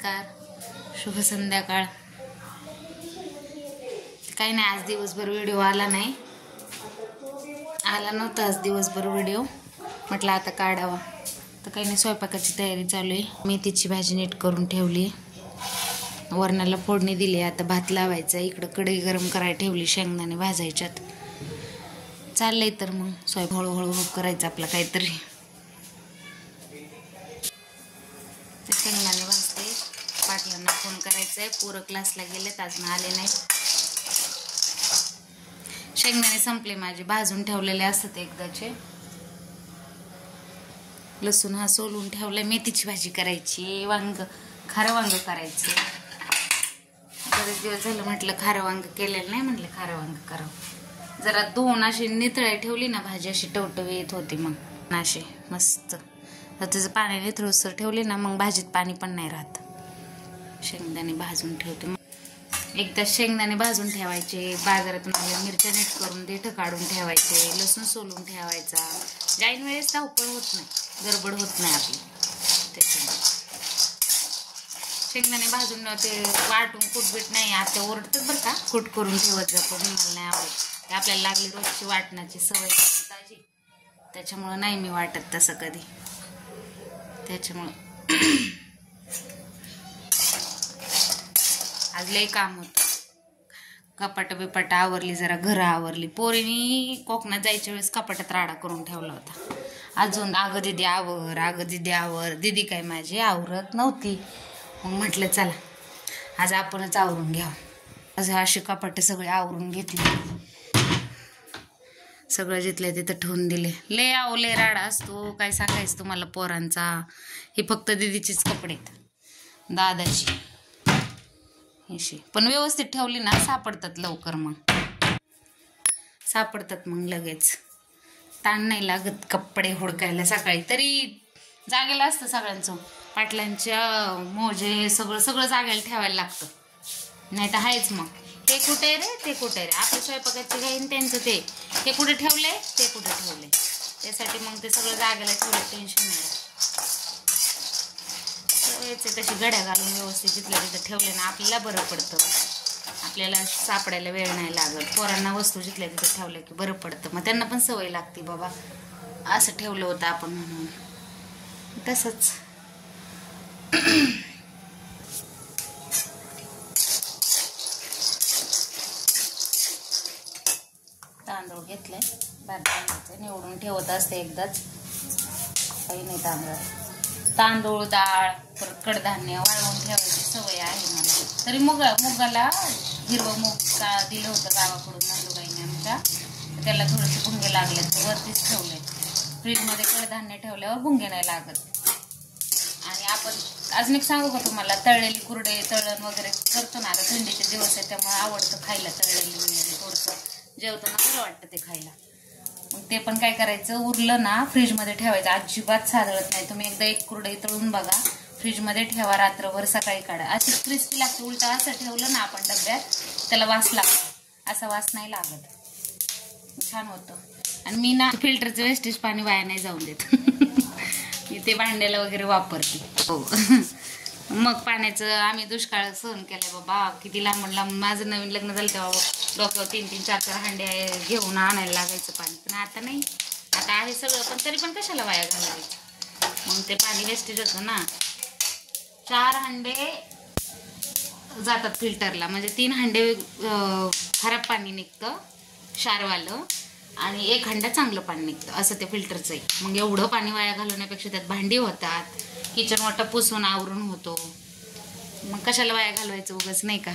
नमस्कार, शुभ संध्याकाळ. काही नाही, आज दिवसभर व्हिडिओ आला नव्हता आज दिवसभर व्हिडिओ. म्हटलं आता काढावा. तर काही नाही, स्वयंपाकाची तयारी चालू आहे. मेथीची भाजी नीट करून ठेवली, वरणाला फोडणी दिली. आता भात लावायचा. इकडं कढई गरम करायला ठेवली, शेंगदाणे भाजायच्यात. चाललंय तर मग स्वयंपाक हळूहळू करायचं आपला काहीतरी. शेंगदाणे भाजते. पाटलांना फोन करायचा आहे, पोरं क्लासला गेलेत, अजून आले नाही. शेंगदाणे संपले माझे, भाजून ठेवलेले असतात एकदाचे. लसूण हा सोलून ठेवलाय. मेथीची भाजी करायची, खारं वांग करायचं. बरेच दिवस झालं म्हटलं खारं वांग केलेलं नाही, म्हटलं खारं वांग करावं. जरा धुवून अशी नितळाय ठेवली ना भाजी, अशी टवटवीत होती. मग अशी मस्त त्याचं पाणी निथळूसर ठेवली ना, मग भाजीत पाणी पण नाही राहत. शेंगदाणे भाजून ठेवते. एकदा शेंगदाणे भाजून ठेवायचे. बाजारातून आल्या मिरच्या नीट करून देठं काढून ठेवायचे. लसूण सोलून ठेवायचा. जाईन वेळेस धावपळ होत नाही, गडबड होत नाही आपली. त्याच्यामुळे शेंगदाणे भाजून ते वाटून कुटबीट नाही. आता ओरडतात बरं का, कुट करून ठेवत जा, पण मला नाही आवडत. ते आपल्याला लागली रोजची वाटण्याची सवय ताजी, त्याच्यामुळं नाही मी वाटत तसं कधी. त्याच्यामुळं आज लई काम होतं. कपाट बिपाट आवरली, जरा घरं आवरली. पोरीनी कोकणात जायच्या वेळेस कपाटात राडा करून ठेवला होता. अजून अगं दिदी आवर, अगं दिदी आवर. दिदी काय माझी आवरत नव्हती. मग म्हटलं चला आज आपणच आवरून घ्यावं. आज अशी कपाटं सगळे आवरून घेतली. सगळं जिथल्या तिथं ठेवून दिले. लय राडा असतो, काय सांगायचं तुम्हाला पोरांचा. हे फक्त दिदीचेच कपडे आहेत, दादाची अशी. पण व्यवस्थित ठेवली ना सापडतात लवकर, मग लगेच ताण नाही लागत कपडे हुडकायला. सकाळी तरी जागेला असतं सगळ्यांचं. पाटलांच्या मोजे सगळं जागेला ठेवायला लागतं, नाही तर आहेच. मग ते कुठे रे, ते कुठे रे, आपल्या स्वयंपाकाची घाईन त्यांचं ते कुठे ठेवले, ते कुठे ठेवले. त्यासाठी मग ते सगळं जागेला ठेवलं, टेन्शन नाही. तशी घड्या घालून व्यवस्थित जिथल्या तिथं ठेवले ना आपल्याला बरं पडतं. आपल्याला सापडायला वेळ नाही लागत. पोरांना वस्तू जिथल्या तिथं ठेवल्या की बरं पडतं. मग त्यांना पण सवय लागते, बाबा असं ठेवलं होतं आपण म्हणून. तसंच तांदूळ घेतले, भात तांदूळचे निवडून ठेवत असते एकदाच, काही नाही. तांदूळ डाळ परत कडधान्य वाळवून ठेवायची सवय आहे मला. तरी मुगाला हिरवं मूग दिलं होतं गावाकडून नंदुबाईने आमच्या. त्याला थोडेसे भुंगे लागले तर वरतीच ठेवले. फ्रीजमध्ये कडधान्य ठेवल्यावर भुंगे नाही लागत. आणि आपण अजून एक सांगू का तुम्हाला, तळलेली कुरडे तळण वगैरे करतो ना. आता थंडीचे दिवस आहे त्यामुळे आवडतं खायला तळलेली वगैरे. थोडंसं जेवताना बरं वाटतं ते खायला. मग ते पण काय करायचं, उरलं ना फ्रीजमध्ये ठेवायचं. अजिबात सादळत नाही. तुम्ही एकदा एक कुरडई तळून बघा, फ्रीजमध्ये ठेवा रात्रभर, सकाळी काढा. अशी क्रिस्पी लागते. उलटा असं ठेवलं ना आपण डब्यात, त्याला वास लागतो. असा वास नाही लागत, छान होतं. आणि मी ना फिल्टरचं वेस्टेज पाणी वाया नाही जाऊन देत. मी ते भांड्याला वगैरे वापरते. हो मग पाण्याचं आम्ही दुष्काळ सहन केलाय बाबा. किती लांबून माझं नवीन लग्न झालं तेव्हा डोक्यावर 3-3, 4-4 हांडे घेऊन आणायला लागायचं पाणी. पण आता नाही, आता आहे सगळं. पण तरी पण कशाला वाया घालायचं, मग ते पाणी वेस्टेज होतं ना. 4 हांडे जातात फिल्टरला, म्हणजे 3 हांडे खराब पाणी निघतं क्षारवालं, आणि 1 हांडा चांगलं पाणी निघतं. असं ते फिल्टरचं आहे. मग एवढं पाणी वाया घालवण्यापेक्षा त्यात भांडी होतात, किचन वाटा पुसून आवरून होतो. मग कशाला वाया घालवायचं उगाच, नाही का.